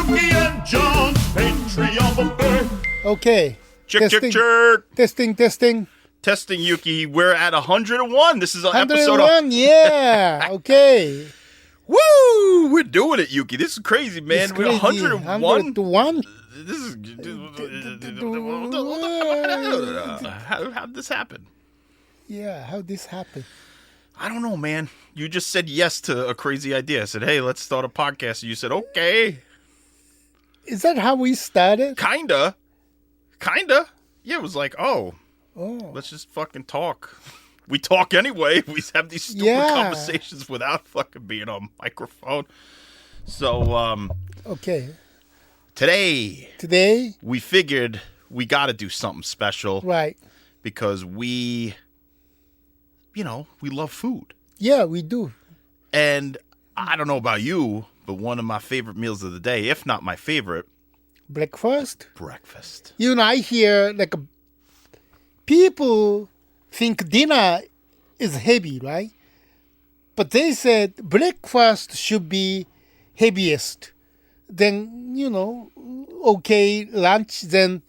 Yuki and John, Patreon birth. Okay. Check. Testing. Testing, Yuki. We're at 101. This is episode 101, yeah. Okay. Woo! We're doing it, Yuki. This is crazy, man. It's We're crazy. 101. 101? This is... How'd this happen? Yeah, how'd this happen? I don't know, man. You just said yes to a crazy idea. I said, hey, let's start a podcast. And you said, okay. Is that how we started? Kinda. Yeah, it was like, let's just fucking talk. We talk anyway. We have these stupid conversations without fucking being on microphone. So, okay. Today, we figured we got to do something special. Right. Because we love food. Yeah, we do. And I don't know about you, but one of my favorite meals of the day, if not my favorite. Breakfast. I hear people think dinner is heavy, right? But they said breakfast should be heaviest. Then, okay, lunch, then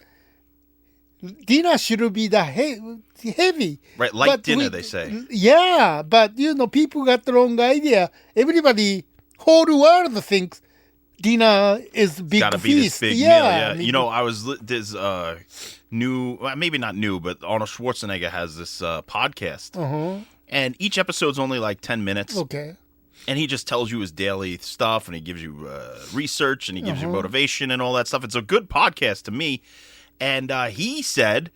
dinner should be the heavy. Right, light dinner, they say. Yeah, but, people got the wrong idea. Everybody, whole world thinks dinner is big gotta feast. Be this big meal, yeah. There's new, maybe not new, but Arnold Schwarzenegger has this podcast. Uh-huh. And each episode's only like 10 minutes. Okay. And he just tells you his daily stuff, and he gives you research, and he gives you motivation and all that stuff. It's a good podcast to me. And he said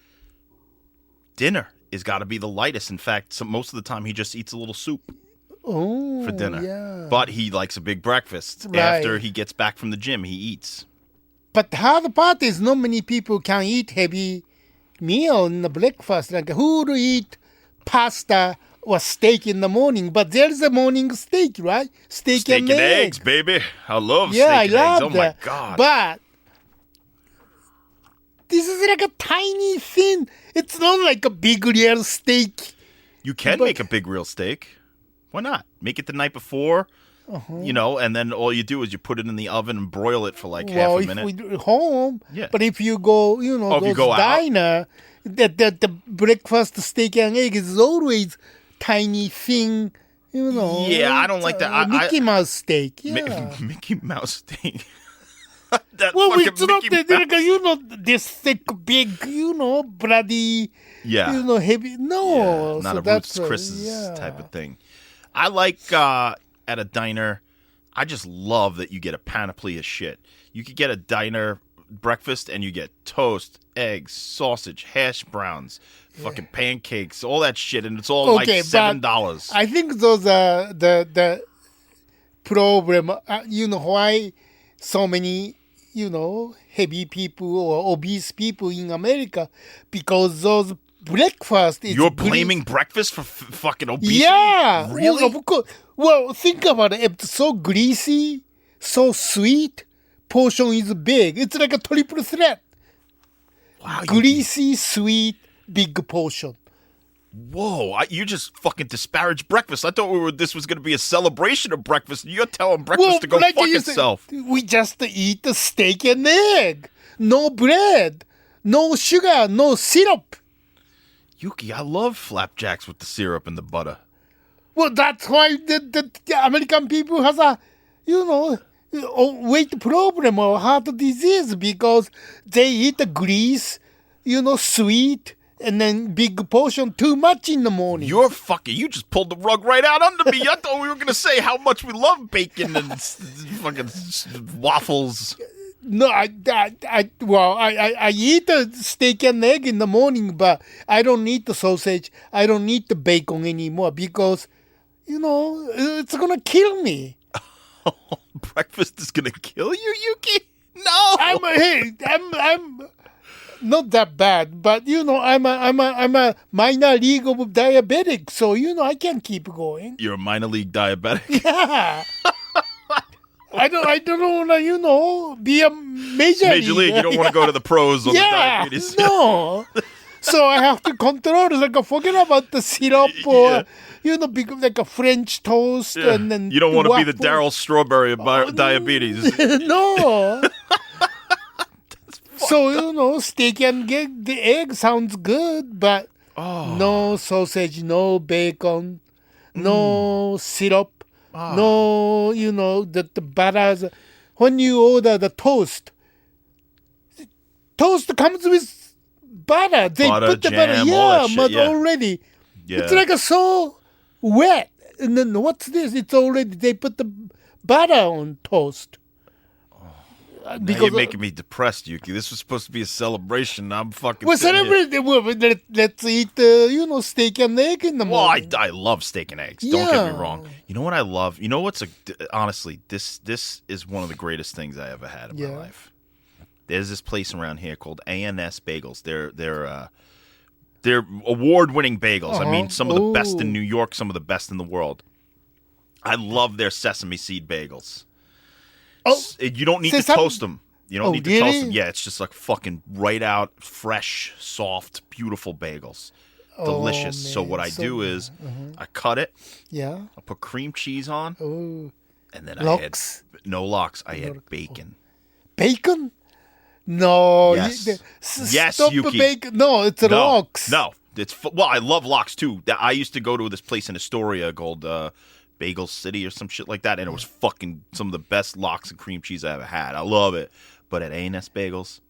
dinner has got to be the lightest. In fact, most of the time he just eats a little soup for dinner. Yeah. But he likes a big breakfast. Right. After he gets back from the gym, he eats. But the hard part is not many people can eat heavy meal in the breakfast. Like who would eat pasta or steak in the morning? But there's a morning steak, right? Steak and eggs, baby. I love steak I and love eggs. that. Oh, my God. But this is like a tiny thing. It's not like a big real steak. You can make a big real steak. Why not? Make it the night before, and then all you do is you put it in the oven and broil it for like half a minute. Well, if we do home, yeah. But if you go, diner, the breakfast steak and egg is always tiny thing, Yeah, I don't like that. Mickey Mouse steak, yeah. Mickey Mouse steak. It's not this thick, big, bloody, heavy. No, not a Ruth's Chris's type of thing. I like at a diner. I just love that you get a panoply of shit. You could get a diner breakfast and you get toast, eggs, sausage, hash browns, fucking pancakes, all that shit, and it's all like $7. I think those are the problem. Why so many heavy people or obese people in America? Because those breakfast is... You're blaming breakfast for fucking obesity? Yeah. Really? Well, of course. Well, think about it. It's so greasy, so sweet, portion is big. It's like a triple threat. Wow. Greasy, sweet, big portion. Whoa, you just fucking disparaged breakfast. I thought this was going to be a celebration of breakfast. You're telling breakfast to go fuck itself. We just eat the steak and egg. No bread. No sugar. No syrup. Yuki, I love flapjacks with the syrup and the butter. Well, that's why the American people has a, weight problem or heart disease because they eat the grease, sweet, and then big portion too much in the morning. You just pulled the rug right out under me. I thought we were going to say how much we love bacon and fucking waffles. No, I eat the steak and egg in the morning, but I don't eat the sausage. I don't eat the bacon anymore because, it's going to kill me. Breakfast is going to kill you, Yuki? No. I'm not that bad, but I'm a minor league of diabetic, so I can keep going. You're a minor league diabetic. Yeah. I don't want to, be a major league. You don't want to go to the pros on the diabetes. No. So I have to control. Forget about the syrup or become like a French toast and then you don't want to be the Daryl Strawberry of diabetes. No. So, steak and the egg sounds good, but no sausage, no bacon, no syrup, no, the butters. When you order the toast comes with butter. They Butter, put the jam, butter, all that shit, but yeah. already. Yeah. It's like so wet. And then what's this? It's already, they put the butter on toast. Now you're making me depressed, Yuki. This was supposed to be a celebration. I'm fucking. Well, sitting here. celebrate. Let's eat, steak and egg in the Well, morning. I love steak and eggs. Don't get me Yeah. wrong. You know what I love? You know what's honestly, this is one of the greatest things I ever had in my life. There's this place around here called A&S Bagels. They're award-winning bagels. I mean, some of the best in New York, some of the best in the world. I love their sesame seed bagels. Oh, You don't need to toast them. You don't need to toast them. Yeah, it's just like fucking right out, fresh, soft, beautiful bagels. Delicious. man, So what I do is I cut it. Yeah. I put cream cheese on. Oh. And then Lox? I had no lox. I had bacon. Bacon? No. Yes. Yes, Stop Yuki. bacon. No, it's lox. No. Well, I love lox too. I used to go to this place in Astoria called Bagel City or some shit like that, and it was fucking some of the best lox and cream cheese I ever had. I love it. But at A&S Bagels,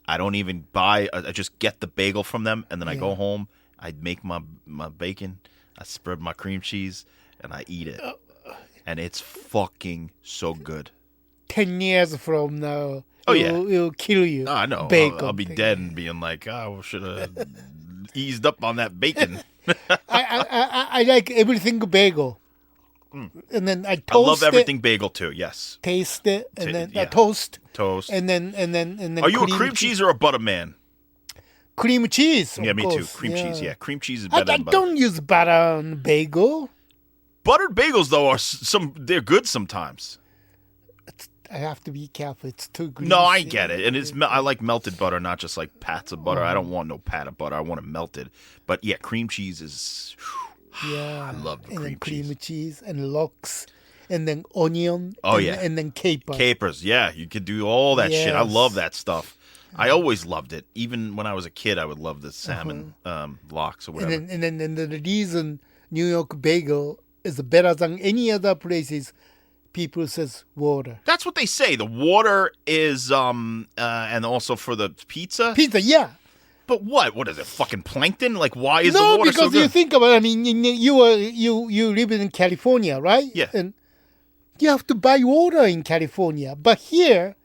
I don't even buy. I just get the bagel from them, and then I go home. I make my bacon. I spread my cream cheese, and I eat it. And it's fucking so good. 10 years from now, Oh, yeah. it'll kill you. I know. Bacon. I'll be dead and being like, oh, should have eased up on that bacon. I like everything bagel. And then I toast I love everything bagel too. Yes. taste it, and then yeah. toast. Toast. And then Are you a cream cheese or a butter man? Cream cheese. Yeah, of me too. course. Cream cheese. Yeah, cream cheese is I better than butter. don't use butter on bagel. Buttered bagels though are they're good sometimes. I have to be careful. It's too greasy. No, I get it, and I like melted butter, not just like pats of butter. I don't want no pat of butter. I want it melted. But yeah, cream cheese is. Yeah, I love the and then cream cheese and lox, and then onion. Oh, and, yeah. and then caper. Capers, yeah, you could do all that shit. I Yes. love that stuff. I always loved it. Even when I was a kid, I would love the salmon lox or whatever. And then the reason New York bagel is better than any other places, people says water. That's what they say. The water is, and also for the pizza. Pizza, yeah. But what? What is it? Fucking plankton? Like, why is the No, water because so you good? think about it. I mean, you live in California, right? Yeah. And you have to buy water in California. But here,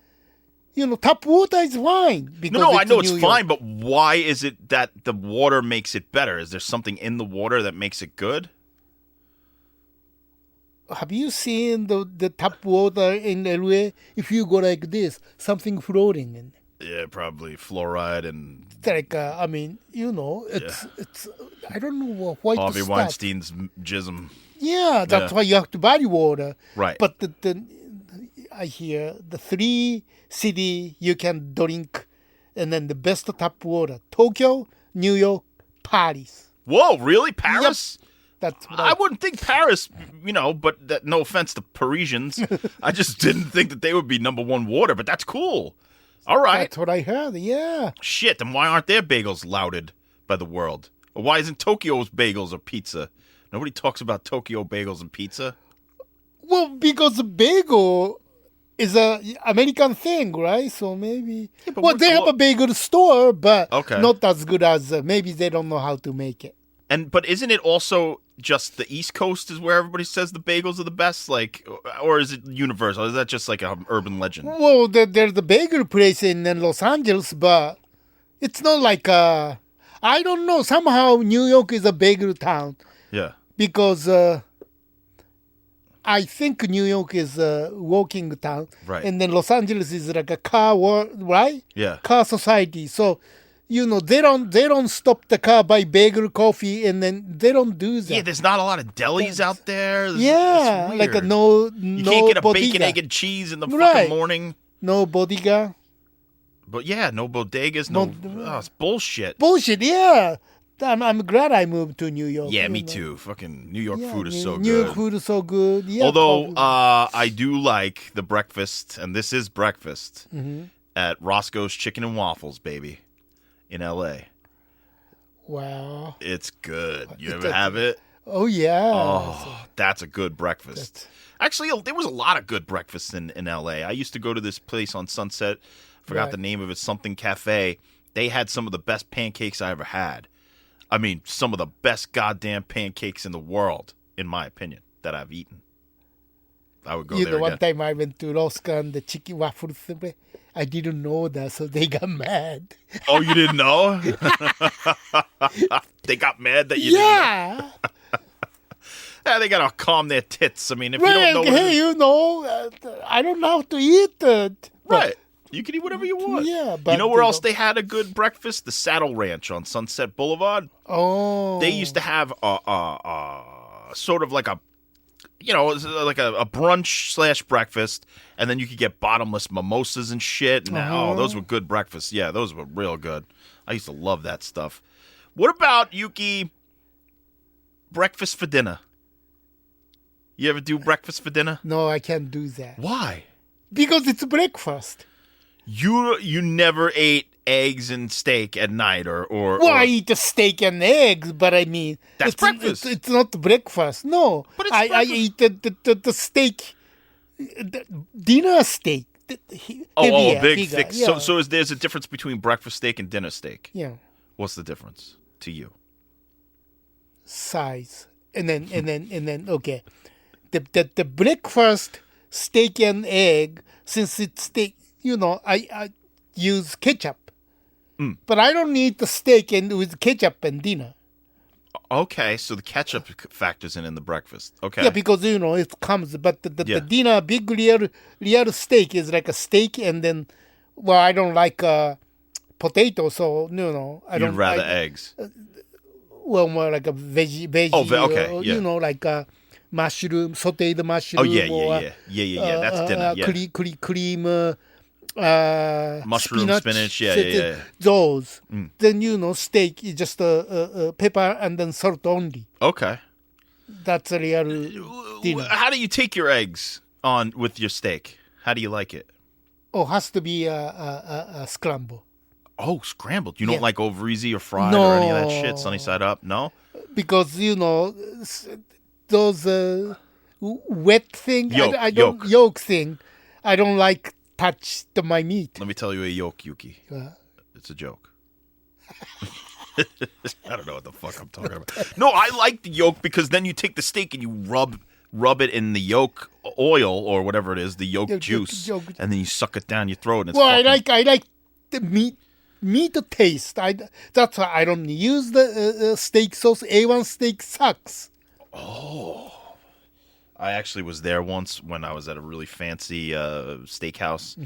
tap water is fine. Because No, I know New it's York. fine, but why is it that the water makes it better? Is there something in the water that makes it good? Have you seen the tap water in LA? If you go like this, something floating in. Yeah, probably fluoride and It's like, it's I don't know why to Harvey start. Weinstein's jism. Yeah, that's Yeah. why you have to buy water. Right. But I hear the 3 city you can drink, and then the best tap water: Tokyo, New York, Paris. Whoa, really? Paris? That's what I wouldn't think Paris, but no offense to Parisians. I just didn't think that they would be number one water, but that's cool. All right. That's what I heard. Yeah. Shit, then why aren't their bagels lauded by the world? Or why isn't Tokyo's bagels or pizza? Nobody talks about Tokyo bagels and pizza. Well, because the bagel is a American thing, right? So maybe. Yeah, but well, they have a bagel store, but Okay. not as good as maybe they don't know how to make it. But isn't it also just the East Coast is where everybody says the bagels are the best? Like, or is it universal? Is that just like an urban legend? Well, there's the bagel place in Los Angeles, but it's not like I don't know. Somehow New York is a bagel town Yeah. because I think New York is a walking town, Right. and then Los Angeles is like a car world, right? Yeah. Car society. So they don't stop the car by bagel coffee, and then they don't do that. Yeah, there's not a lot of delis out there. Yeah, It's like weird. You no can't get a bodega. bacon, egg, and cheese in the Right. fucking morning. No bodega. But yeah, no bodegas, it's bullshit. Bullshit, yeah. I'm glad I moved to New York. Yeah, you me know. too. Fucking New York Yeah, food is New so New good. York food is so good. Yeah, Although coffee. I do like the breakfast, and this is breakfast. Mm-hmm. at Roscoe's Chicken and Waffles, baby, in L.A. Wow. It's good. You ever have it? Oh, yeah. Oh, that's a good breakfast. Actually, there was a lot of good breakfasts in L.A. I used to go to this place on Sunset. Forgot the name of it. Something Cafe. They had some of the best pancakes I ever had. I mean, some of the best goddamn pancakes in the world, in my opinion, that I've eaten. I would go there again. One time I went to Roscoe and the chicken waffles. I didn't know that, so they got mad. Oh, you didn't know? They got mad that you didn't know? Yeah, they gotta calm their tits. I mean, if you don't know... I don't know how to eat it. Right. You can eat whatever you want. Yeah, but... You know where else they had a good breakfast? The Saddle Ranch on Sunset Boulevard. Oh. They used to have sort of like a... like a brunch / breakfast, and then you could get bottomless mimosas and shit. And those were good breakfasts. Yeah, those were real good. I used to love that stuff. What about, Yuki, breakfast for dinner? You ever do breakfast for dinner? No, I can't do that. Why? Because it's breakfast. You never ate eggs and steak at night or I eat the steak and eggs, but I mean... That's breakfast. It's not breakfast, no. But it's I eat the steak, the dinner steak. Big, thick. Yeah. So there's a difference between breakfast steak and dinner steak. Yeah. What's the difference to you? Size. And then, okay. The breakfast steak and egg, since it's steak, I use ketchup. But I don't eat the steak with ketchup and dinner. Okay, so the ketchup factors in the breakfast. Okay. Yeah, because, it comes, but the dinner, big real steak is like a steak, and then, I don't like potato, so, I don't... You'd rather eggs. More like a veggie. Oh, okay, yeah. Like mushroom, sauteed mushroom. Oh, yeah. That's dinner, yeah. Cream, mushroom, spinach, yeah. Those. Then, steak is just pepper and then salt only. Okay. That's a real dinner. How do you take your eggs on with your steak? How do you like it? Oh, has to be a scramble. Oh, scrambled. You don't like over easy or fried or any of that shit, sunny side up? No? Because, those wet thing, yolk thing, I don't like touch my meat. Let me tell you a yolk, Yuki. It's a joke. I don't know what the fuck I'm talking about. No, I like the yolk because then you take the steak and you rub it in the yolk oil or whatever it is, the yolk juice, and then you suck it down your throat. And it's I like the meat taste. That's why I don't use the steak sauce. A1 steak sucks. Oh. I actually was there once when I was at a really fancy steakhouse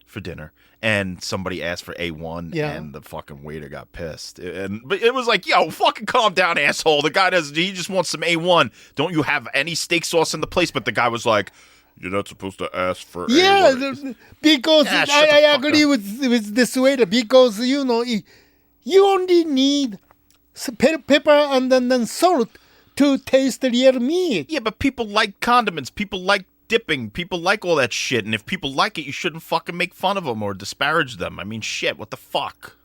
for dinner, and somebody asked for A1, and the fucking waiter got pissed. But it was like, yo, fucking calm down, asshole. The guy he just wants some A1. Don't you have any steak sauce in the place? But the guy was like, you're not supposed to ask for A1. Because I agree with this waiter, because, you only need pepper and then salt to taste the real meat. Yeah, but people like condiments. People like dipping. People like all that shit. And if people like it, you shouldn't fucking make fun of them or disparage them. I mean, shit, what the fuck?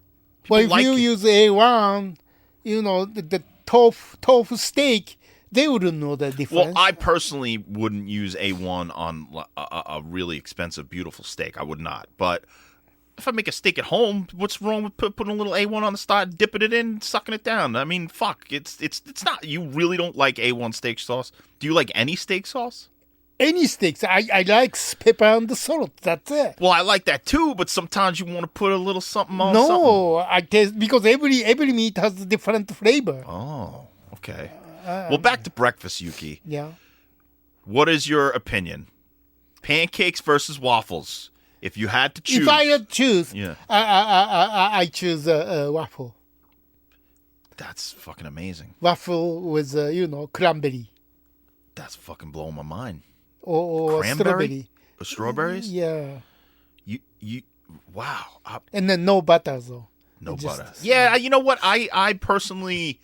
Well, if you use A1, the tofu steak, they wouldn't know the difference. Well, I personally wouldn't use A1 on a really expensive, beautiful steak. I would not. But if I make a steak at home, what's wrong with putting a little A1 on the side, dipping it in, sucking it down? I mean, fuck. It's not. You really don't like A1 steak sauce? Do you like any steak sauce? Any steaks. I like pepper and the salt. That's it. Well, I like that too, but sometimes you want to put a little something on something. No, I taste because every meat has a different flavor. Oh, okay. Well, back to breakfast, Yuki. Yeah. What is your opinion? Pancakes versus waffles. If you had to choose. If I had to choose, I choose waffle. That's fucking amazing. Waffle with, cranberry. That's fucking blowing my mind. Or strawberry. Or strawberries? Yeah. You wow. And then no butter, though. No butter. Yeah, you know what? I personally,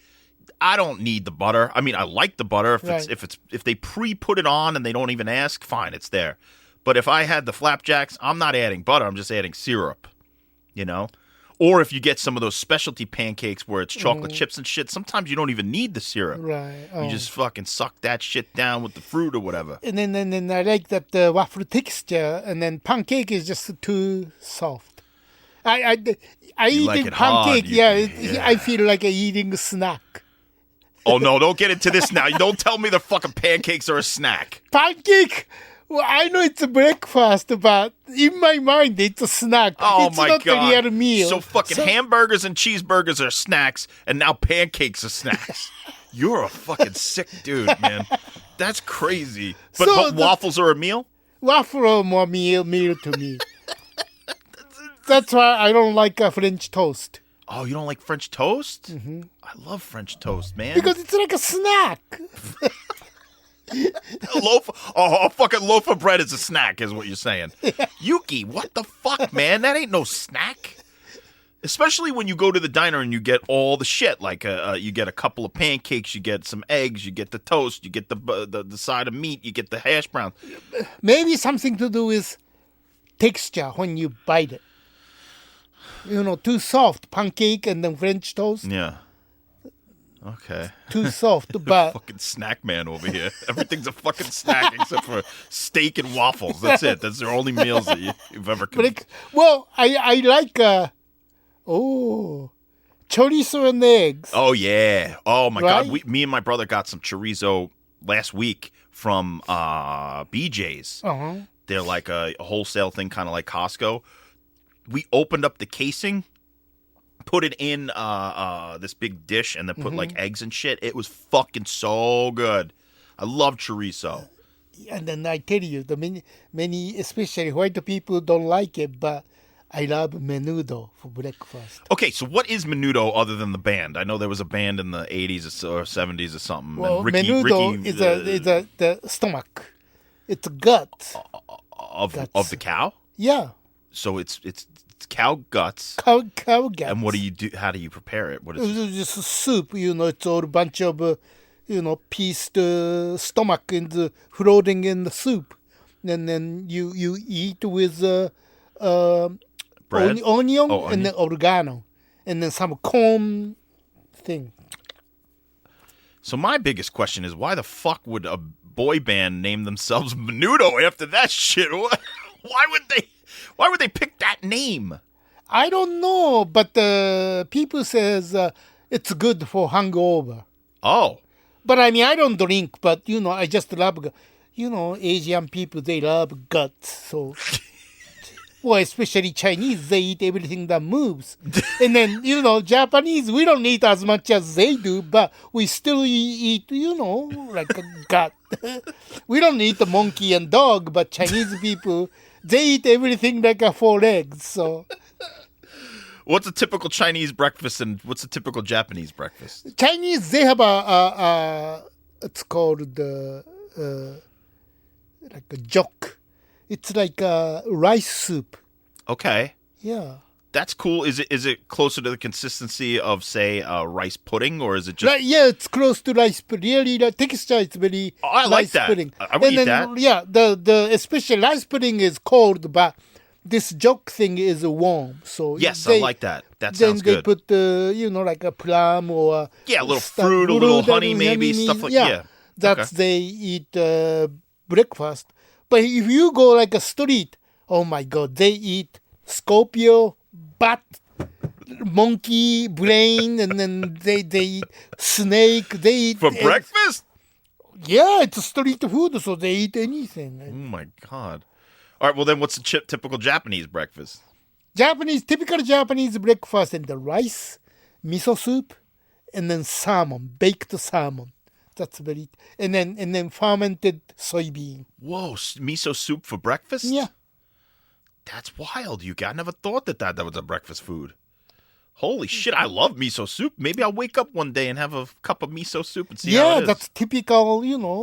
I don't need the butter. I mean, I like the butter if they pre-put it on and they don't even ask. Fine, it's there. But if I had the flapjacks, I'm not adding butter. I'm just adding syrup, you know? Or if you get some of those specialty pancakes where it's chocolate chips and shit, sometimes you don't even need the syrup. Right. You just fucking suck that shit down with the fruit or whatever. And then I like that waffle texture, and then pancake is just too soft. I eat like a it hard, pancake. yeah. I feel like eating a snack. Oh, no, don't get into this now. You don't tell me the fucking pancakes are a snack. Pancake. Well, I know it's a breakfast, but in my mind, it's a snack. Oh, it's my not God. a real meal. So fucking hamburgers and cheeseburgers are snacks, and now pancakes are snacks. You're a fucking sick dude, man. That's crazy. But waffles are a meal? Waffle are more meal to me. That's why I don't like French toast. Oh, you don't like French toast? Mm-hmm. I love French toast, man. Because it's like a snack. A fucking loaf of bread is a snack, is what you're saying. Yuki, what the fuck, man? That ain't no snack. Especially when you go to the diner and you get all the shit. Like, you get a couple of pancakes, you get some eggs, you get the toast, you get the side of meat, you get the hash browns. Maybe something to do with texture when you bite it. You know, too soft pancake and then French toast. Yeah. Okay. Too soft, but fucking snack man over here. Everything's a fucking snack except for steak and waffles. That's it. That's their only meals that you've ever cooked. Well, I like chorizo and eggs. Oh yeah. Oh my Right? God. Me and my brother got some chorizo last week from BJ's. Uh-huh. They're like a wholesale thing, kind of like Costco. We opened up the casing, put it in this big dish, and then put like eggs and shit. It was fucking so good. I love chorizo. And then I tell you, the many, especially white people, don't like it, but I love menudo for breakfast. Okay, so what is menudo other than the band? I know there was a band in the 80s or 70s or something. Well, and menudo is the stomach. It's gut. Of the cow? Yeah. So it's cow guts. Cow guts. And what do you do? How do you prepare it? What is It's just soup, it's all a bunch of, pieced stomach floating in the soup. And then you eat with bread? onion Oh, and then oregano. And then some corn thing. So my biggest question is, why the fuck would a boy band name themselves Menudo after that shit? Why would they pick that name? I don't know, but people says it's good for hangover. Oh. But I mean, I don't drink, but, I just love, Asian people, they love guts. So, well, especially Chinese, they eat everything that moves. And then, Japanese, we don't eat as much as they do, but we still eat, like a gut. We don't eat the monkey and dog, but Chinese people, they eat everything like a 4 legs, so... What's a typical Chinese breakfast and what's a typical Japanese breakfast? Chinese, they have it's called like a jok. It's like a rice soup. Okay. Yeah. That's cool. Is it closer to the consistency of, say, rice pudding, or is it just... Yeah, it's close to rice pudding. Really, the texture is very I like rice that. pudding. I would eat that. Yeah, the especially rice pudding is cold, but this jok thing is warm. So yes, I like that. That sounds then good. they put like a plum or a little fruit, a little honey, maybe stuff like That's they eat breakfast. But if you go like a street, oh my God, they eat Scorpio, bat, monkey, brain, and then they eat snake. They eat for breakfast. Yeah, it's street food, so they eat anything. Oh my God. All right, well then, what's the typical Japanese breakfast? Typical Japanese breakfast, and the rice, miso soup, and then salmon, baked salmon. That's very, and then fermented soybean. Whoa, miso soup for breakfast? Yeah. That's wild, Yuki. I never thought that was a breakfast food. Holy shit, I love miso soup. Maybe I'll wake up one day and have a cup of miso soup and see how it is. Yeah, that's typical,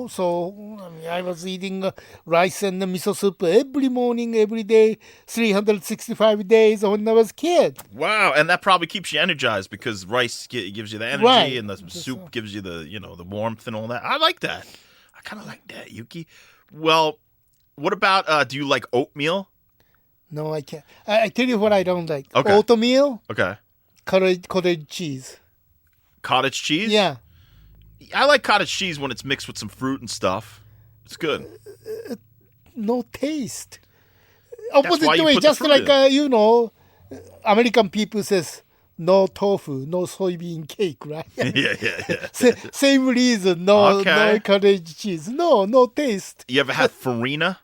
So I was eating rice and miso soup every morning, every day, 365 days when I was a kid. Wow, and that probably keeps you energized because rice gives you the energy, Right. and the soup gives you the, the warmth and all that. I like that. I kind of like that, Yuki. Well, What about, do you like oatmeal? No, I can't. I tell you what I don't like. Okay. Oatmeal, Okay. cottage cheese. Cottage cheese? Yeah. I like cottage cheese when it's mixed with some fruit and stuff. It's good. No taste. why Opposite you way, put the just fruit like, in. American people says, no tofu, no soybean cake, right? yeah. Same reason, no Okay. cottage cheese. No taste. You ever had farina?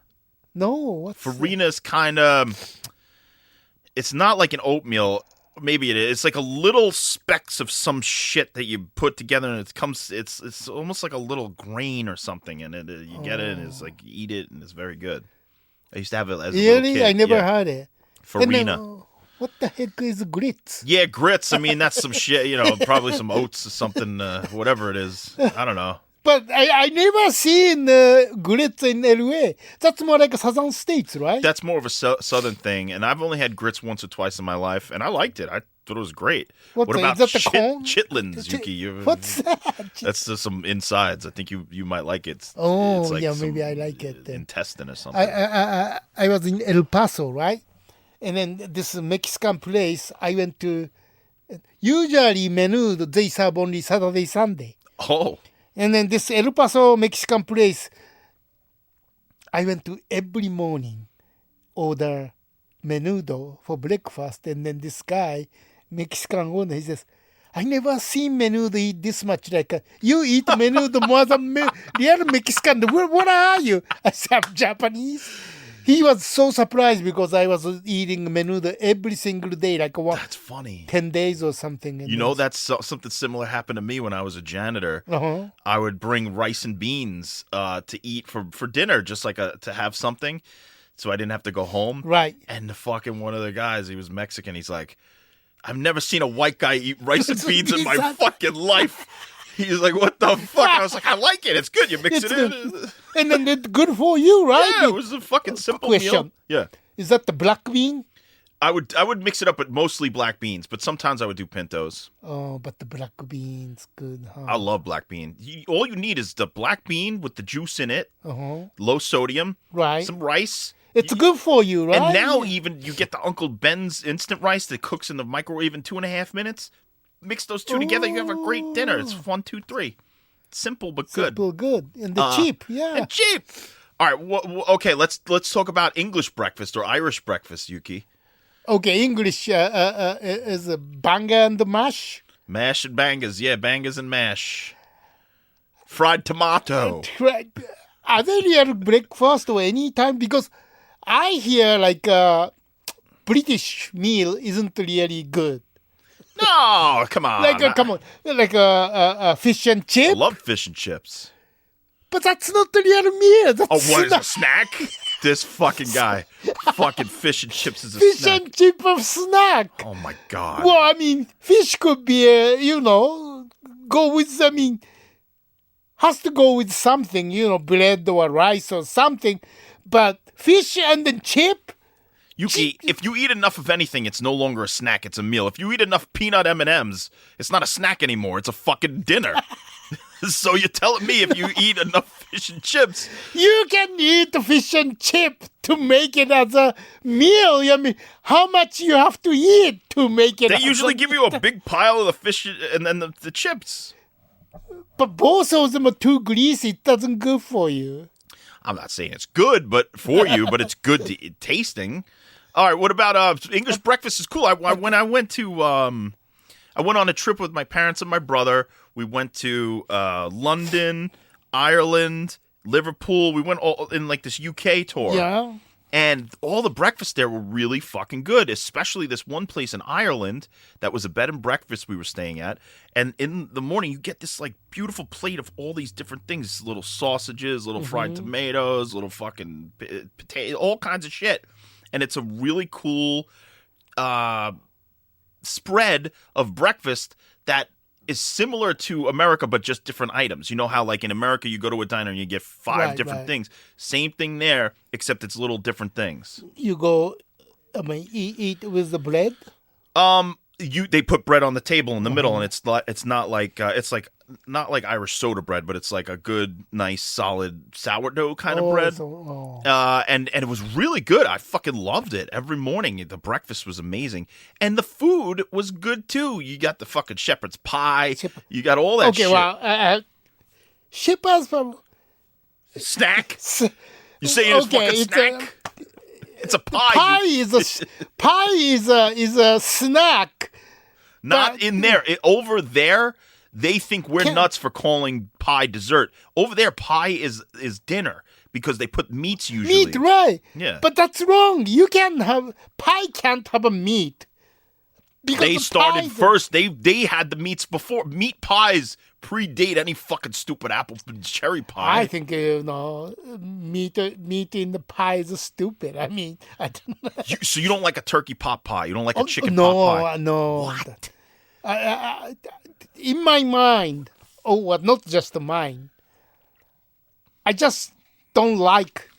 No, what's that? Farina is kind of... It's not like an oatmeal. Maybe it is. It's like a little specks of some shit that you put together, and it's almost like a little grain or something, and you get it, and it's like you eat it, and it's very good. I used to have it as a little Really? kid. I never Yeah. had it. Farina. And then, what the heck is grits? Yeah, grits. I mean, that's some shit, probably some oats or something, whatever it is. I don't know. But I never seen grits in LA. That's more like southern states, right? That's more of a southern thing, and I've only had grits once or twice in my life, and I liked it. I thought it was great. What about is that the corn? chitlins, Yuki? What's that? That's just some insides. I think you might like it. It's like yeah, some maybe I like it then. intestine or something. I was in El Paso, right? And then this Mexican place I went to. Usually menu they serve only Saturday, Sunday. Oh, And then this El Paso Mexican place, I went to every morning, order menudo for breakfast. And then this guy, Mexican owner, he says, I never seen menudo eat this much. Like, you eat menudo more than real Mexican. What are you? I said, I'm Japanese. He was so surprised because I was eating menudo every single day, like that's funny. 10 days or something. And That's something similar happened to me when I was a janitor. Uh-huh. I would bring rice and beans to eat for dinner, just like to have something, so I didn't have to go home. Right. And the fucking one of the guys, he was Mexican. He's like, I've never seen a white guy eat rice and beans in my fucking life. He's like, what the fuck? I was like, I like it. It's good. You mix it in. And then it's good for you, right? Yeah, it was a fucking simple Question. meal. Yeah. Is that the black bean? I would mix it up with mostly black beans, but sometimes I would do pintos. Oh, but the black bean's good, huh? I love black bean. All you need is the black bean with the juice in it, Uh-huh. low sodium, Right. some rice. It's good for you, right? And now even you get the Uncle Ben's instant rice that cooks in the microwave in 2.5 minutes. Mix those two together, you have a great dinner. It's 1, 2, 3. Simple but good. Simple, good. And the cheap, yeah. And cheap. All right. Okay. Let's talk about English breakfast or Irish breakfast, Yuki. Okay, English is a banger and mash. Mash and bangers. Yeah, bangers and mash. Fried tomato. Right. Are they real breakfast or any time? Because I hear like British meal isn't really good. No, come on. Come on, like a fish and I chip. love fish and chips. But that's not the real meal. That's Oh, what is not a snack? This fucking guy. Fucking fish and chips is a fish snack. and chip of snack. Oh my god. Well, I mean, fish could be, go with, has to go with something, bread or rice or something. But fish and then chip, Yuki, if you eat enough of anything, it's no longer a snack, it's a meal. If you eat enough peanut M&Ms, it's not a snack anymore, it's a fucking dinner. So you're telling me if you eat enough fish and chips... you can eat the fish and chip to make it as a meal. I mean, how much you have to eat to make it They as usually a- give you a big pile of the fish and then the chips. But both of them are too greasy. It doesn't good for you. I'm not saying it's good but it's good tasting. All right, what about English breakfast is cool. I went on a trip with my parents and my brother. We went to London, Ireland, Liverpool. We went all in like this UK tour. Yeah. And all the breakfasts there were really fucking good, especially this one place in Ireland that was a bed and breakfast we were staying at. And in the morning, you get this like beautiful plate of all these different things, little sausages, little fried tomatoes, little fucking potato, all kinds of shit. And it's a really cool spread of breakfast that is similar to America, but just different items. You know how, like, in America, you go to a diner and you get five different things. Same thing there, except it's little different things. You go, eat with the bread? They put bread on the table in the middle, and it's not like it's like not like Irish soda bread, but it's like a good, nice, solid sourdough kind of bread. And it was really good. I fucking loved it. Every morning, the breakfast was amazing. And the food was good, too. You got the fucking shepherd's pie. You got all that shit. Okay, well, shepherd's pie. Snack? You saying it's fucking snack? It's a pie. Pie is a snack. Not in there. Over there, they think we're nuts for calling pie dessert. Over there, pie is dinner because they put meats usually. Meat, right? Yeah. But that's wrong. Pie can't have a meat. Because they started first. They had the meats before. Meat pies predate any fucking stupid apple cherry pie. I think meat in the pie is stupid. I mean, I don't know. So you don't like a turkey pot pie? You don't like a chicken pot pie? No. What? In my mind, not just mine. I just don't like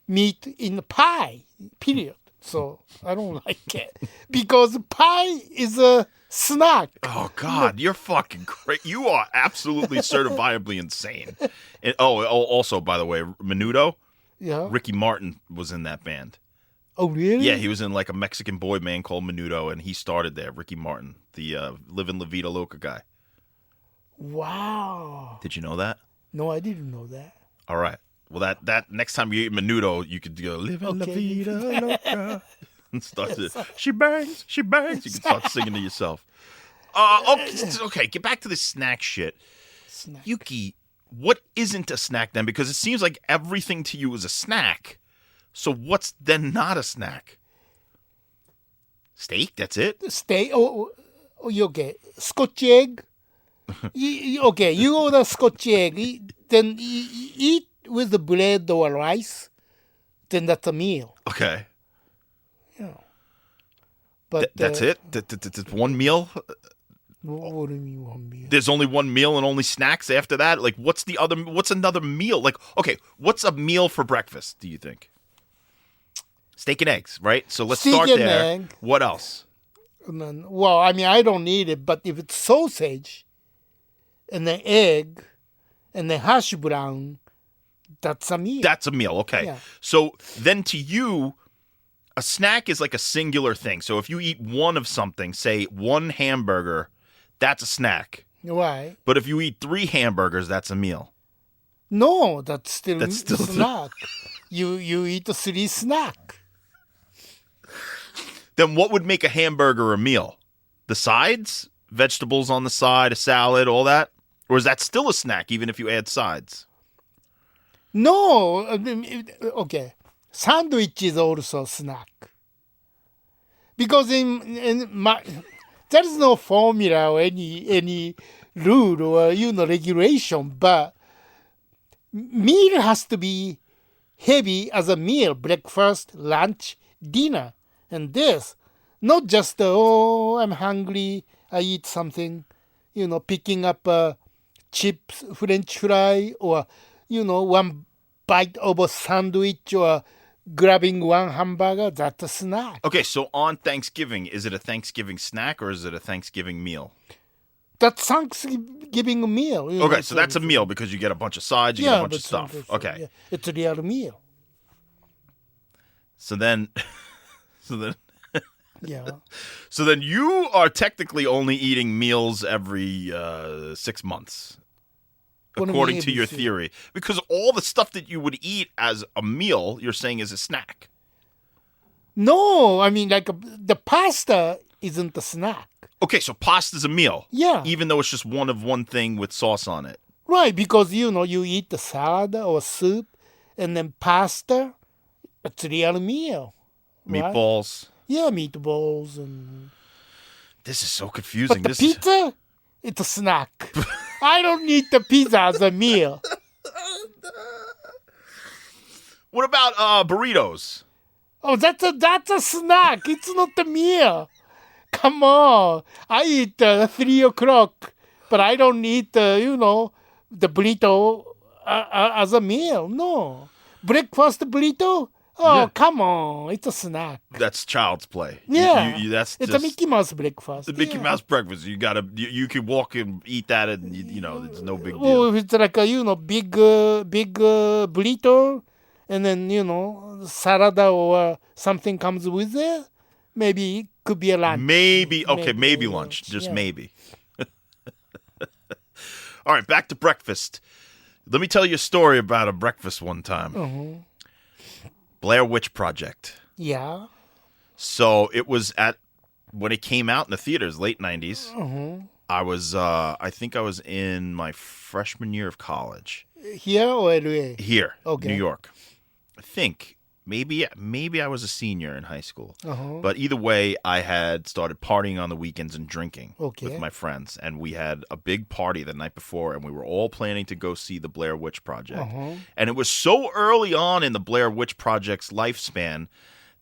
meat in the pie. Period. So I don't like it because pie is a snack. Oh God, you're fucking crazy. You are absolutely certifiably insane. And, also, by the way, Menudo. Yeah. Ricky Martin was in that band. Oh really? Yeah, he was in like a Mexican boy band called Menudo, and he started there. Ricky Martin, the Livin' La Vida Loca guy. Wow. Did you know that? No, I didn't know that. All right. Well, that next time you eat Menudo, you could go Livin' La Vida Loca and start to she bangs. You can start singing to yourself. Okay, get back to this snack shit. Yuki, what isn't a snack then? Because it seems like everything to you is a snack. So what's then not a snack? Steak, that's it? Steak, okay. Scotch egg. Okay, you order Scotch egg, then you eat with the bread or rice, then that's a meal. Okay. Yeah. But that's it? That's one meal? What do you mean one meal? There's only one meal and only snacks after that? Like, what's another meal? Like, okay, what's a meal for breakfast, do you think? Steak and eggs, right? So let's start there. Egg. What else? Well, I mean, I don't need it, but if it's sausage and then egg and then hash brown, that's a meal. That's a meal, okay. Yeah. So then to you, a snack is like a singular thing. So if you eat one of something, say one hamburger, that's a snack. Right. But if you eat 3 hamburgers, that's a meal. No, that's still a still snack. You eat 3 snack. Then what would make a hamburger a meal? The sides? Vegetables on the side, a salad, all that? Or is that still a snack even if you add sides? No. Okay. Sandwich is also a snack. Because there is no formula or any rule or regulation, but meal has to be heavy as a meal, breakfast, lunch, dinner, and this. Not just, I'm hungry, I eat something, picking up chips, French fry, or, one bite of a sandwich, or grabbing one hamburger, that's a snack. Okay, so on Thanksgiving, is it a Thanksgiving snack or is it a Thanksgiving meal? That's Thanksgiving meal. Okay, so that's a meal because you get a bunch of sides, you get a bunch of stuff. Okay. Yeah, it's a real meal. So then Yeah. So then you are technically only eating meals every 6 months. According to your theory. Because all the stuff that you would eat as a meal, you're saying is a snack. No, I mean, like the pasta isn't a snack. Okay, so pasta's a meal. Yeah. Even though it's just one thing with sauce on it. Right, because, you eat the salad or soup, and then pasta, it's a real meal. Meatballs. Right? Yeah, meatballs. And this is so confusing. But the pizza, it's a snack. I don't need the pizza as a meal. What about burritos? Oh, that's a snack. It's not a meal. Come on. I eat 3 o'clock, but I don't eat, the burrito as a meal. No. Breakfast burrito, Oh, Yeah. come on. It's a snack. That's child's play. Yeah. That's It's just a Mickey Mouse breakfast. the Mickey Yeah. Mouse breakfast. You can walk and eat that, and it's no big deal. Oh, if it's like a, big burrito, and then, salad or something comes with it, maybe it could be a lunch. Maybe lunch. Just yeah. maybe. All right, back to breakfast. Let me tell you a story about a breakfast one time. Blair Witch Project. Yeah. So it was when it came out in the theaters, late 90s. I think I was in my freshman year of college. Here or LA? Here, Okay. New York. I think maybe I was a senior in high school. But either way, I had started partying on the weekends and drinking with my friends. And we had a big party the night before, and we were all planning to go see the Blair Witch Project. And it was so early on in the Blair Witch Project's lifespan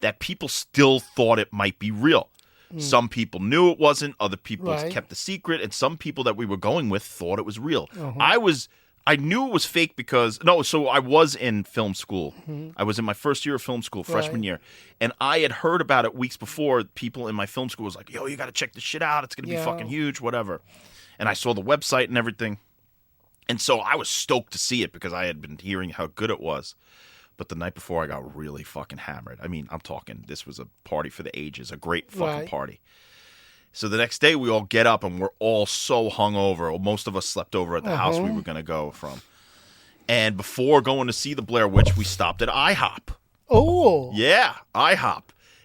that people still thought it might be real. Some people knew it wasn't. Other people kept the secret. And some people that we were going with thought it was real. I knew it was fake so I was in film school. I was in my first year of film school, freshman year. And I had heard about it weeks before. People in my film school was like, yo, you got to check this shit out. It's going to be fucking huge, whatever. And I saw the website and everything. And so I was stoked to see it because I had been hearing how good it was. But the night before, I got really fucking hammered. I mean, I'm talking, this was a party for the ages, a great fucking party. So the next day, we all get up, and we're all so hungover. Most of us slept over at the house we were going to go from. And before going to see the Blair Witch, we stopped at IHOP. Oh. Yeah, IHOP.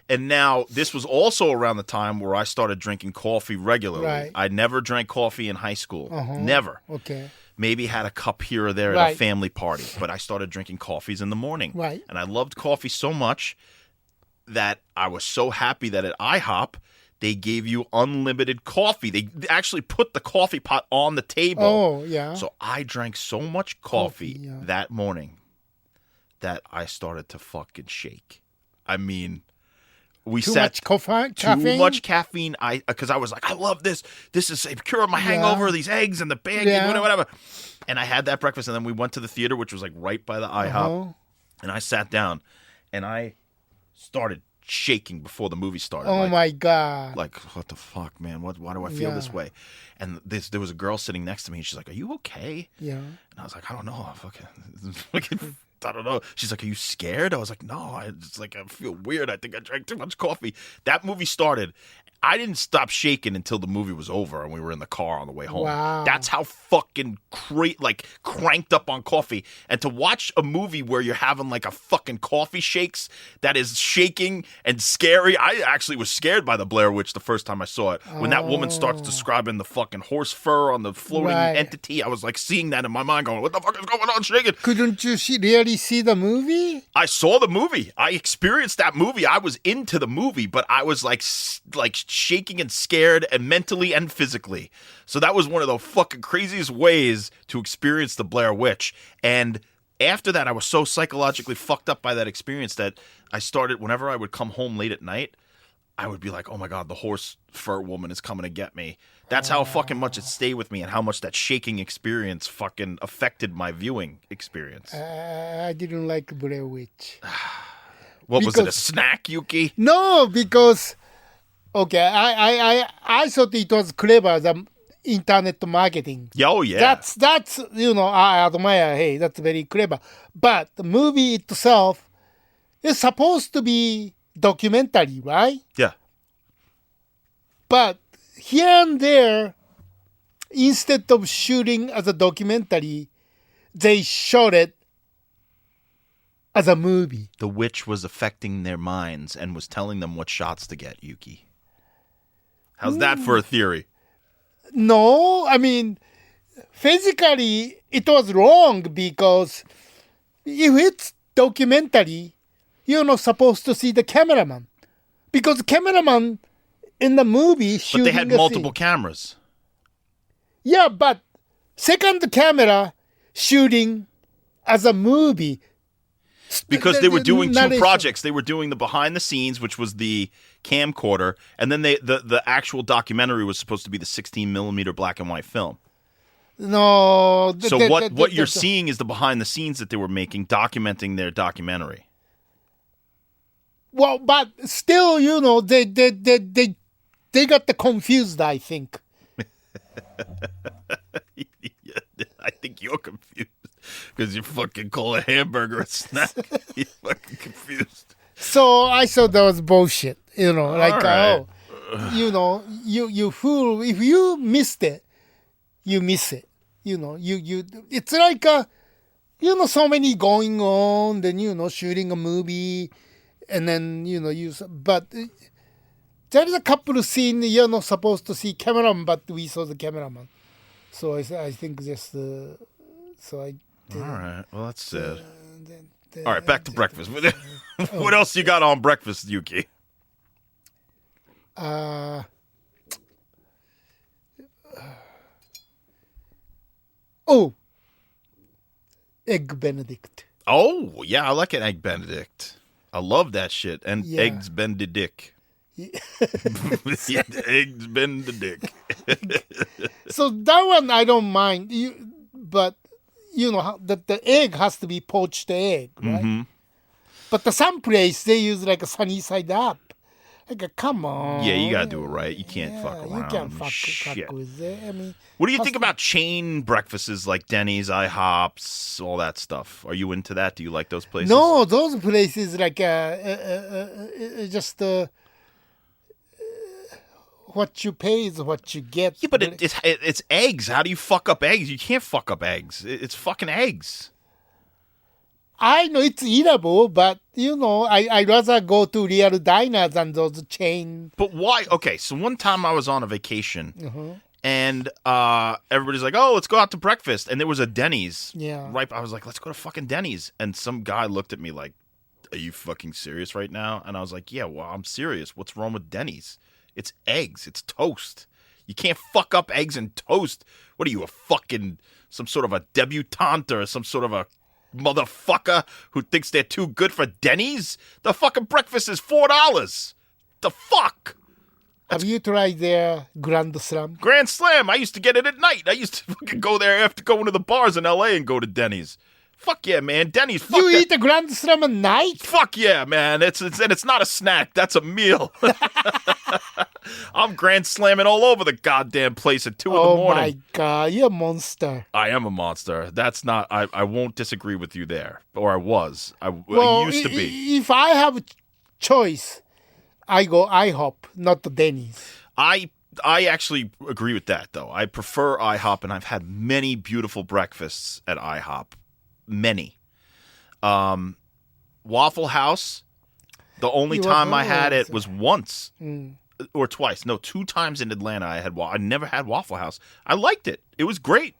And now, this was also around the time where I started drinking coffee regularly. Right. I never drank coffee in high school. Never. Okay. Maybe had a cup here or there at a family party, but I started drinking coffees in the morning. Right. And I loved coffee so much that I was so happy that at IHOP, they gave you unlimited coffee. They actually put the coffee pot on the table. Oh, yeah. So I drank so much coffee that morning that I started to fucking shake. I mean, Too much caffeine? Too much caffeine. Because I was like, I love this. This is a cure my hangover. These eggs and the pancakes, whatever. And I had that breakfast, and then we went to the theater, which was like right by the IHOP. And I sat down, and I started shaking before the movie started. Oh, my God. Like, what the fuck, man? Why do I feel this way? And there was a girl sitting next to me, and she's like, are you okay? Yeah. And I was like, I don't know. I don't know. She's like, are you scared? I was like, no. I feel weird. I think I drank too much coffee. That movie started. I didn't stop shaking until the movie was over and we were in the car on the way home. Wow. That's how fucking cranked up on coffee. And to watch a movie where you're having like a fucking coffee shakes that is shaking and scary. I actually was scared by the Blair Witch the first time I saw it. When that woman starts describing the fucking horse fur on the floating entity, I was like seeing that in my mind going, what the fuck is going on shaking? Couldn't you really see the movie? I saw the movie. I experienced that movie. I was into the movie, but I was like shaking and scared and mentally and physically. So that was one of the fucking craziest ways to experience the Blair Witch. And after that, I was so psychologically fucked up by that experience that I started, whenever I would come home late at night, I would be like, oh my God, the horse fur woman is coming to get me. That's how fucking much it stayed with me and how much that shaking experience fucking affected my viewing experience. I didn't like Blair Witch. What was it, a snack, Yuki? No, because okay, I thought it was clever, the internet marketing. Oh yeah. That's I admire. Hey, that's very clever. But the movie itself is supposed to be documentary, right? Yeah. But here and there, instead of shooting as a documentary, they shot it as a movie. The witch was affecting their minds and was telling them what shots to get, Yuki. How's that for a theory? No, I mean, physically, it was wrong because if it's documentary, you're not supposed to see the cameraman. Because cameraman in the movie shooting But they had multiple cameras. Yeah, but second camera shooting as a movie. Because they were doing two narration. projects. They were doing the behind the scenes, which was the camcorder, and then the actual documentary was supposed to be the 16 millimeter black and white film. No. So what you're seeing is the behind the scenes that they were making, documenting their documentary. Well, but still, they got the confused, I think. I think you're confused because you fucking call a hamburger a snack. You're fucking confused. So I thought that was bullshit. right. You fool. If you missed it, you miss it. It's like so many going on. Then shooting a movie, and then but there is a couple of scenes you're not supposed to see cameraman, but we saw the cameraman. So I think just so I. All right. Well, that's sad. All right, back to breakfast. What else you got on breakfast, Yuki? Egg Benedict. Oh, yeah, I like an egg Benedict. I love that shit. And Yeah. eggs Benedict. Yeah, eggs Benedict. So that one I don't mind. But the egg has to be poached egg, right? Mm-hmm. But some place they use like a sunny side up. Like, come on. Yeah, you gotta do it right. You can't fuck around. You can't with shit. fuck with it. I mean, What do you think about chain breakfasts like Denny's, IHOPs, all that stuff? Are you into that? Do you like those places? no, those places like just what you pay is what you get. Yeah, but it's eggs. How do you fuck up eggs? You can't fuck up eggs. It's fucking eggs. I know it's eatable, but I rather go to real diners than those chain. But why? Okay, so one time I was on a vacation, Uh-huh. and everybody's like, "Oh, let's go out to breakfast," and there was a Denny's. Yeah. Right. I was like, "Let's go to fucking Denny's," and some guy looked at me like, "Are you fucking serious right now?" And I was like, "Yeah, well, I'm serious. What's wrong with Denny's? It's eggs. It's toast. You can't fuck up eggs and toast. What are you, some sort of a debutante or some sort of a motherfucker who thinks they're too good for Denny's? The fucking breakfast is $4. The fuck? Have you tried their Grand Slam? Grand Slam. I used to get it at night. I used to fucking go there after going to the bars in LA and go to Denny's. Fuck yeah, man. Denny's. Fuck You that. eat a Grand Slam at night? Fuck yeah, man. And it's not a snack. That's a meal. I'm grand slamming all over the goddamn place at 2 in the Oh morning. my god, you're a monster. I am a monster. That's not. I won't disagree with you there. Or I was. I Well, used to be. If I have a choice, I go IHOP, not the Denny's. I actually agree with that though. I prefer IHOP, and I've had many beautiful breakfasts at IHOP. Many. Waffle House. The only time I had it was once. Or twice. No, 2 times in Atlanta I never had Waffle House. I liked it. It was great.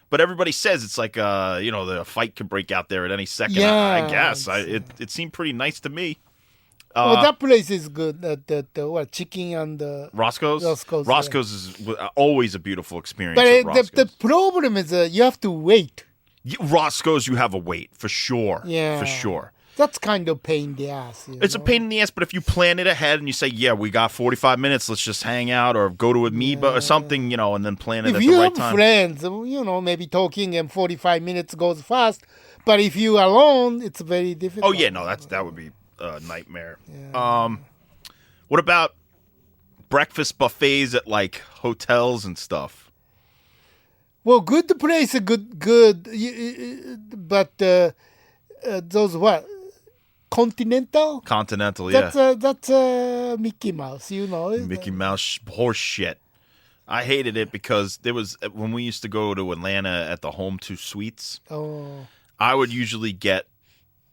But everybody says it's like the fight could break out there at any second. Yeah. I guess. It seemed pretty nice to me. Well, that place is good. The chicken and the Roscoe's? Roscoe's, is always a beautiful experience But at Roscoe's. the problem is you have to wait. Roscoe's, you have a wait, for sure. Yeah. For sure. That's kind of pain in the ass. It's a pain in the ass, but if you plan it ahead and you say, yeah, we got 45 minutes, let's just hang out or go to Amoeba or something, and then plan it If at the you right have time. friends, maybe talking and 45 minutes goes fast. But if you are alone, it's very difficult. Oh, yeah, no, that would be a nightmare. Yeah. What about breakfast buffets at, like, hotels and stuff? Well, good place, good. But those what? Continental? Continental, yeah. That's Mickey Mouse, Mickey Mouse horse shit. I hated it because there was, when we used to go to Atlanta at the Home 2 Suites, Oh, I would usually get,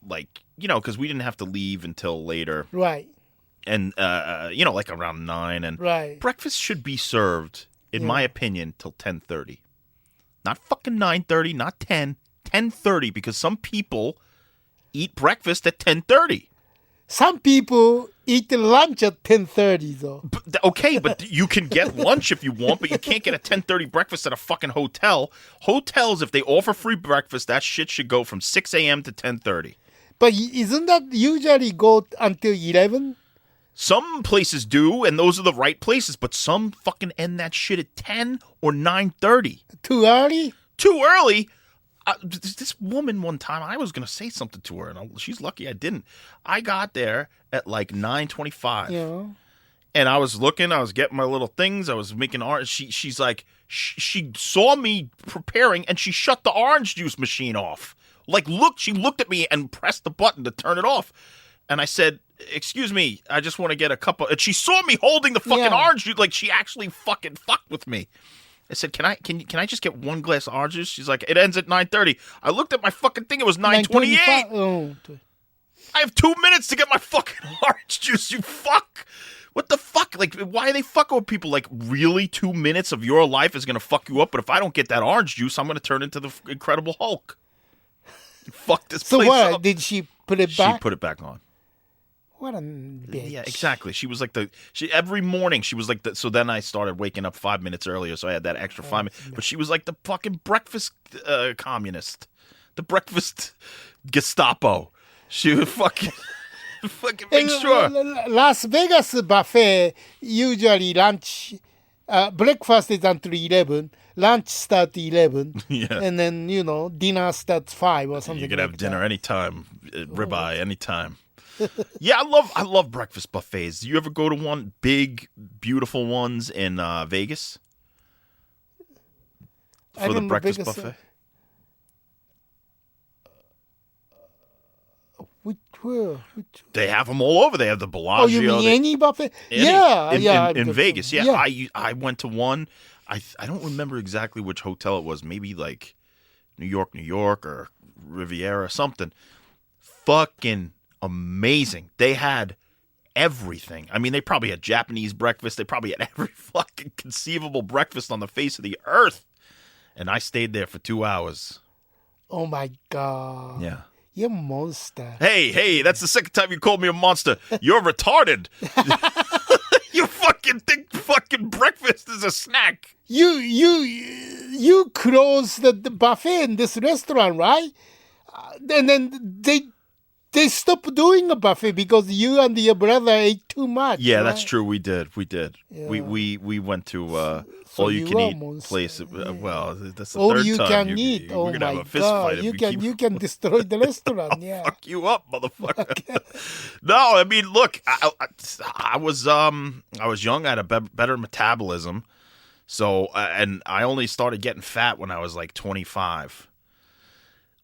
like, because we didn't have to leave until later. right, And, like around 9. And right. breakfast should be served, in my opinion, till 10:30. Not fucking 9:30, not 10. 10:30, because some people eat breakfast at 10:30. Some people eat lunch at 10:30 though. Okay, but you can get lunch if you want, but you can't get a 10:30 breakfast at a fucking hotel. Hotels, if they offer free breakfast, that shit should go from 6 a.m. to 10:30. But isn't that usually go until 11? Some places do, and those are the right places, but some fucking end that shit at 10 or 9:30. Too early? Too early? this woman one time, I was gonna say something to her, and she's lucky I didn't. I got there at like 9:25. Yeah. And I was looking, I was getting my little things, I was making orange. She's like, she saw me preparing, and she shut the orange juice machine off. Like, she looked at me and pressed the button to turn it off. And I said, "Excuse me, I just want to get a cup of." And she saw me holding the fucking orange juice, like she actually fucking fucked with me. I said, "Can I just get one glass of orange juice?" She's like, "It ends at 9:30. I looked at my fucking thing; it was 9:28. Oh. I have 2 minutes to get my fucking orange juice. You fuck. What the fuck? Like, why are they fucking with people? Like, really, 2 minutes of your life is gonna fuck you up? But if I don't get that orange juice, I'm gonna turn into the Incredible Hulk. Fuck this place what? up. Did she put it back? She put it back on. What a bitch. Yeah, exactly. She was like every morning she was like so then I started waking up 5 minutes earlier, so I had that extra 5 minutes. But she was like the fucking breakfast communist. The breakfast Gestapo. She would fucking make sure. Las Vegas buffet, usually lunch, breakfast is until 11, lunch starts 11, Yeah. and then, dinner starts 5 or something. You could have like dinner that. anytime, ribeye anytime. Yeah, I love breakfast buffets. Do you ever go to one big, beautiful ones in Vegas for the breakfast buffet? Which? They have them all over. They have the Bellagio. Oh, you mean any buffet? In Vegas. Yeah, yeah. I went to one. I don't remember exactly which hotel it was. Maybe like New York, or Riviera or something. Fucking amazing. They had everything. I mean, they probably had Japanese breakfast. They probably had every fucking conceivable breakfast on the face of the earth. And I stayed there for 2 hours. Oh, my God. Yeah. You're a monster. Hey, that's the second time you called me a monster. You're retarded. You fucking think fucking breakfast is a snack. You closed the buffet in this restaurant, right? And then they stopped doing a buffet because you and your brother ate too much. Yeah, right? that's true. We did. Yeah. We went to So all you can eat monster. place. Well, that's the All third you time. can eat. Oh we're gonna my have a fist God! fight if You can destroy the restaurant. Yeah. Fuck you up, motherfucker. No, I mean, look, I was young. I had a better metabolism, so and I only started getting fat when I was like 25.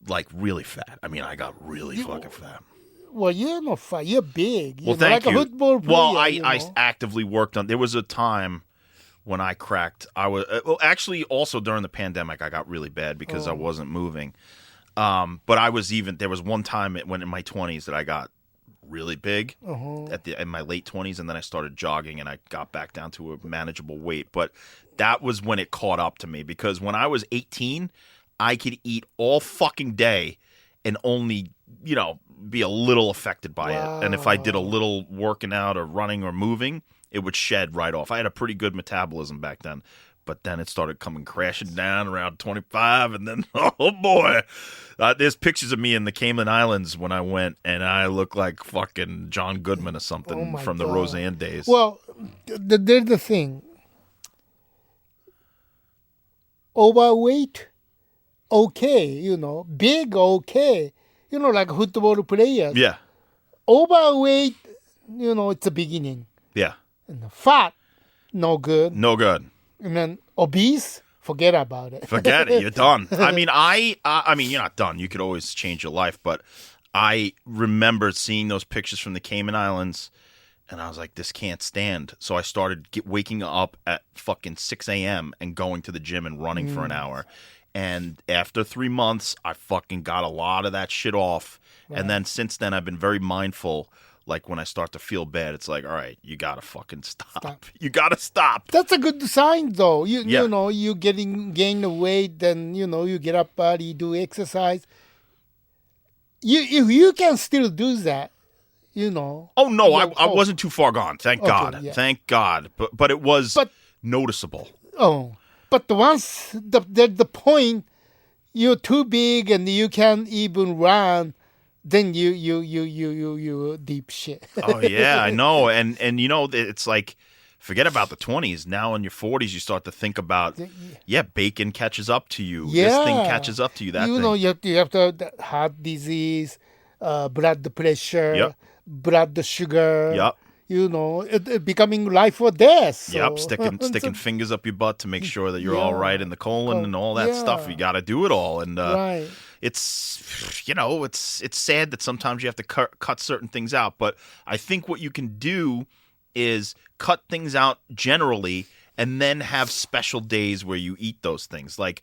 Like really fat. I mean, I got really fucking fat. Well, you're not fat. You're big. Well, thank like you. A football player, well, I actively worked on. There was a time when I cracked. I was actually also during the pandemic. I got really bad because I wasn't moving. But I was there was one time when in my 20s that I got really big in my late 20s, and then I started jogging and I got back down to a manageable weight. But that was when it caught up to me because when I was 18, I could eat all fucking day and only, be a little affected by it. And if I did a little working out or running or moving, it would shed right off. I had a pretty good metabolism back then. But then it started coming crashing down around 25, and then, oh boy, there's pictures of me in the Cayman Islands when I went, and I look like fucking John Goodman or something from the Roseanne days. Well, there's the thing. Overweight, okay, big, okay, like football players. Yeah. Overweight, it's a beginning. Yeah. And fat, no good. No good. And then obese, forget about it. Forget it. You're done. I mean, I mean, you're not done. You could always change your life, but I remember seeing those pictures from the Cayman Islands, and I was like, this can't stand. So I started waking up at fucking 6 a.m. and going to the gym and running for an hour. And after 3 months, I fucking got a lot of that shit off. Right. And then since then, I've been very mindful. Like when I start to feel bad, it's like, all right, you gotta fucking stop. You gotta stop. That's a good sign, though. You gain the weight, then you get up early, do exercise. You can still do that, Oh no, I wasn't too far gone. Thank God. Yeah. Thank God. But it was noticeable. Oh, but once the point you're too big and you can't even run. Then you deep shit. Oh yeah, I know, and it's like Forget about the 20s. Now in your 40s, you start to think about, bacon catches up to you. Yeah. This thing catches up to you. That you thing. know, you have to have the heart disease, blood pressure, Yep. blood sugar. Yep. You know, it becoming life or death. So. Yep, sticking fingers up your butt to make sure that you're all right in the colon and all that yeah. stuff. You got to do it all, and Right. it's it's sad that sometimes you have to cut certain things out. But I think what you can do is cut things out generally, and then have special days where you eat those things. Like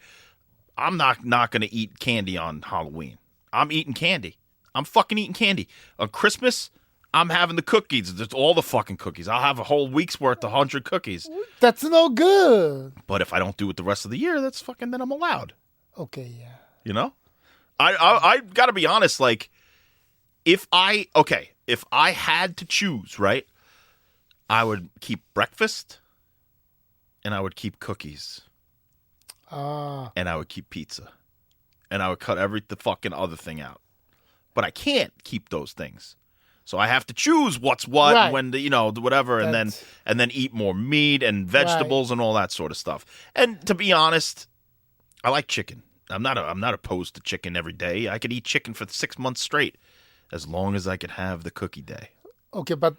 I'm not going to eat candy on Halloween. I'm eating candy. I'm fucking eating candy on Christmas. I'm having the cookies. There's all the fucking cookies. I'll have a whole week's worth, 100 cookies. That's no good. But if I don't do it the rest of the year, that's fucking, then I'm allowed. Okay, yeah. You know? I got to be honest, like, if I had to choose, right, I would keep breakfast, and I would keep cookies, and I would keep pizza, and I would cut the fucking other thing out. But I can't keep those things. So I have to choose what's what, right. when whatever, and then eat more meat and vegetables and all that sort of stuff. And to be honest, I like chicken. I'm not opposed to chicken every day. I could eat chicken for 6 months straight, as long as I could have the cookie day. Okay, but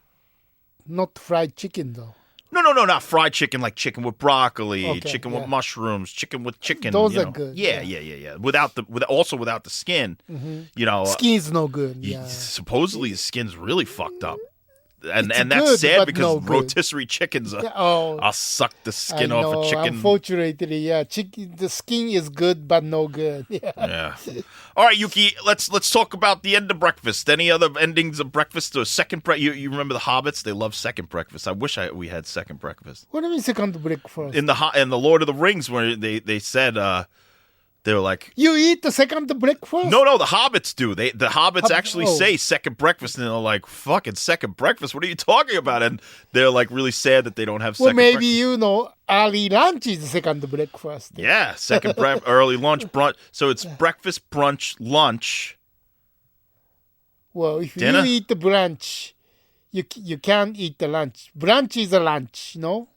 not fried chicken though. No, not fried chicken, like chicken with broccoli, chicken with mushrooms, chicken with chicken. Those are good. Yeah. Without the skin, Skin's no good. Yeah. Supposedly the skin's really fucked up. And It's that's good, sad but because no good. rotisserie chickens, I'll suck the skin off a chicken. Unfortunately, yeah, the skin is good, but no good. Yeah. All right, Yuki, let's talk about the end of breakfast. Any other endings of breakfast or second breakfast? You remember the Hobbits? They love second breakfast. I wish we had second breakfast. What do you mean second breakfast? In the Lord of the Rings, where they said they were like, you eat the second breakfast? No, the Hobbits do. The Hobbits actually say second breakfast, and they're like, fucking second breakfast? What are you talking about? And they're like really sad that they don't have second breakfast. Well, maybe, early lunch is second breakfast. Yeah, second early lunch, brunch. So it's breakfast, brunch, lunch. Well, if dinner? you eat the brunch, you can't eat the lunch. Brunch is a lunch, no?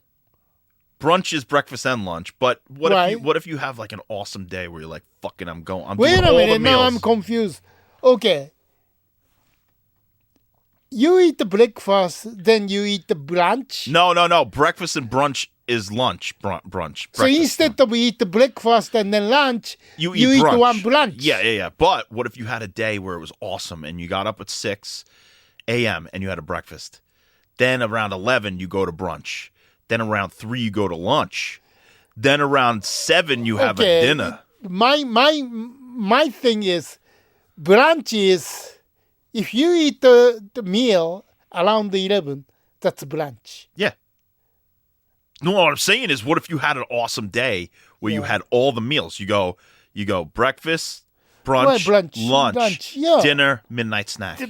Brunch is breakfast and lunch, but what if you have like an awesome day where you're like, fucking, I'm doing all the meals. Wait a minute, now I'm confused. Okay. You eat the breakfast, then you eat the brunch? No. Breakfast and brunch is lunch, brunch. So instead of eat the breakfast and then lunch, you eat brunch. one brunch. Yeah. But what if you had a day where it was awesome and you got up at 6 a.m. and you had a breakfast? Then around 11, you go to brunch. Then around 3, you go to lunch. Then around 7, you have a dinner. My thing is, brunch is, if you eat the meal around 11, that's brunch. Yeah. No, what I'm saying is, what if you had an awesome day where you had all the meals? You go breakfast, brunch, lunch, dinner, midnight snack.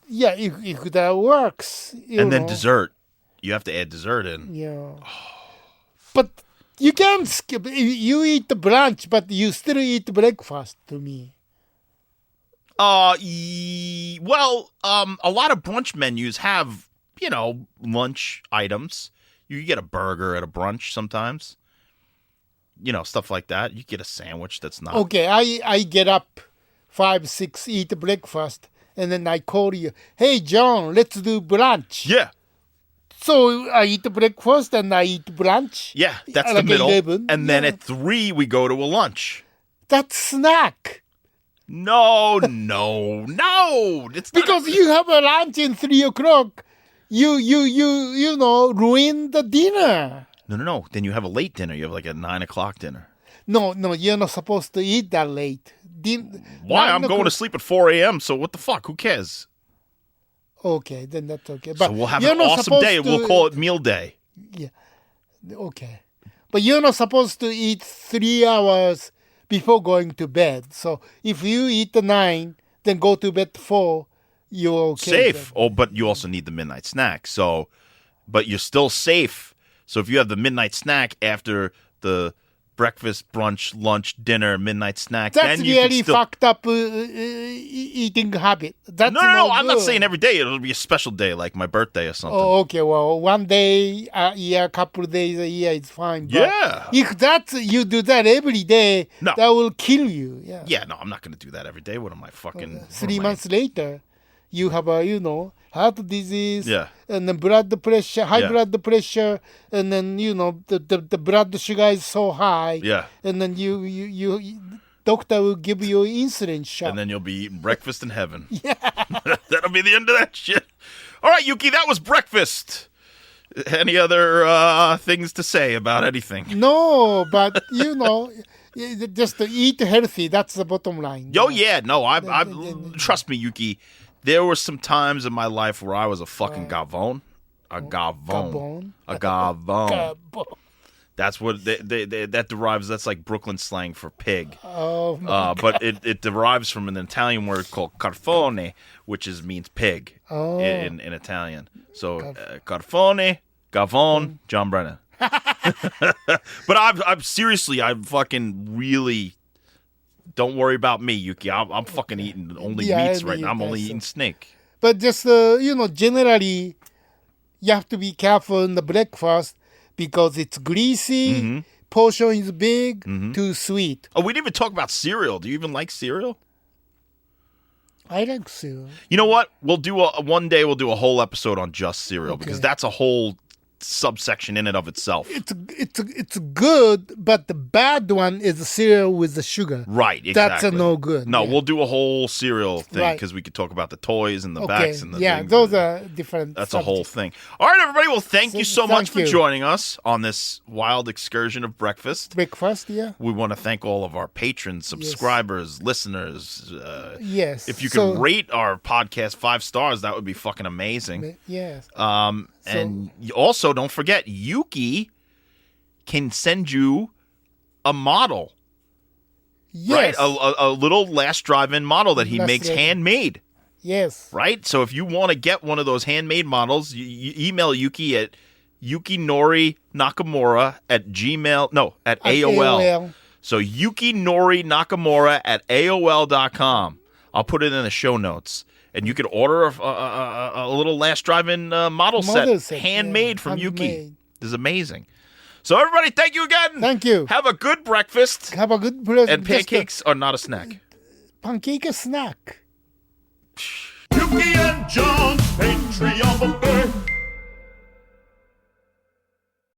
Yeah, if that works. And then dessert. You have to add dessert in. Yeah. But you can't skip. You eat the brunch, but you still eat breakfast to me. Well, a lot of brunch menus have, lunch items. You get a burger at a brunch sometimes. Stuff like that. You get a sandwich that's not. Okay, I get up 5, 6, eat breakfast, and then I call you, hey, John, let's do brunch. Yeah. So I eat breakfast and I eat brunch. Yeah, that's like the middle. 11. And then at 3, we go to a lunch. That's snack. No. It's because you have a lunch at 3 o'clock. You ruin the dinner. No. Then you have a late dinner. You have like a 9 o'clock dinner. No, you're not supposed to eat that late. Why? I'm going to sleep at 4 a.m., so what the fuck? Who cares? Okay, then that's okay. But so we'll have an awesome day. We'll call it meal day. Yeah. Okay. But you're not supposed to eat 3 hours before going to bed. So if you eat 9, then go to bed 4, you're okay. Safe. Oh, but you also need the midnight snack. So, but you're still safe. So if you have the midnight snack after the breakfast, brunch, lunch, dinner, midnight snack. That's then you can really still... fucked up eating habit. That's No, I'm not good. saying every day. It'll be a special day, like my birthday or something. Oh, okay. Well, one day a year, couple of days a year is fine. But Yeah. if you do that every day, No. that will kill you. Yeah. Yeah, no, I'm not going to do that every day. What am I fucking... what 3 am I- months later, you have a heart disease, Yeah. and then blood pressure, high Yeah. blood pressure, and then the blood sugar is so high. Yeah. And then you doctor will give you insulin shot. And then you'll be eating breakfast in heaven. Yeah. That'll be the end of that shit. All right, Yuki, that was breakfast. Any other things to say about anything? No, but just to eat healthy. That's the bottom line. Oh, yeah. No, I trust me, Yuki. There were some times in my life where I was a fucking gavone. A gavone. A gavone. That's what that derives. That's like Brooklyn slang for pig. Oh, my But it derives from an Italian word called carfone, which means pig in Italian. So carfone, gavone, John Brennan. But I'm seriously, I'm fucking really. Don't worry about me, Yuki. I'm fucking eating only meats right now. I'm only eating snake. But just generally, you have to be careful in the breakfast because it's greasy, portion is big, too sweet. Oh, we didn't even talk about cereal. Do you even like cereal? I like cereal. You know what? We'll do one day. We'll do a whole episode on just cereal because that's a whole subsection in and of itself. It's good, but the bad one is the cereal with the sugar. Right, exactly. That's a no good. No, yeah. we'll do a whole cereal thing Right. because we could talk about the toys and the Okay, backs and the yeah, things. those are different. That's a whole subjects. thing. All right, everybody. Well, thank you so much Thank for you. joining us on this wild excursion of breakfast. Breakfast, yeah. We want to thank all of our patrons, subscribers, listeners. Yes. If you could rate our podcast 5 stars, that would be fucking amazing. Yes. And also, don't forget, Yuki can send you a model, Yes. right? A little last drive-in model that he Last makes drive-in. handmade, Yes. right? So if you want to get one of those handmade models, you email Yuki at yukinorinakamura at AOL. So yukinorinakamura at AOL.com. I'll put it in the show notes. And you can order a little last drive-in model set handmade from Yuki. Handmade. This is amazing. So everybody, thank you again. Thank you. Have a good breakfast. Have a good breakfast. And pancakes are not a snack. Pancake snack. Yuki and John, they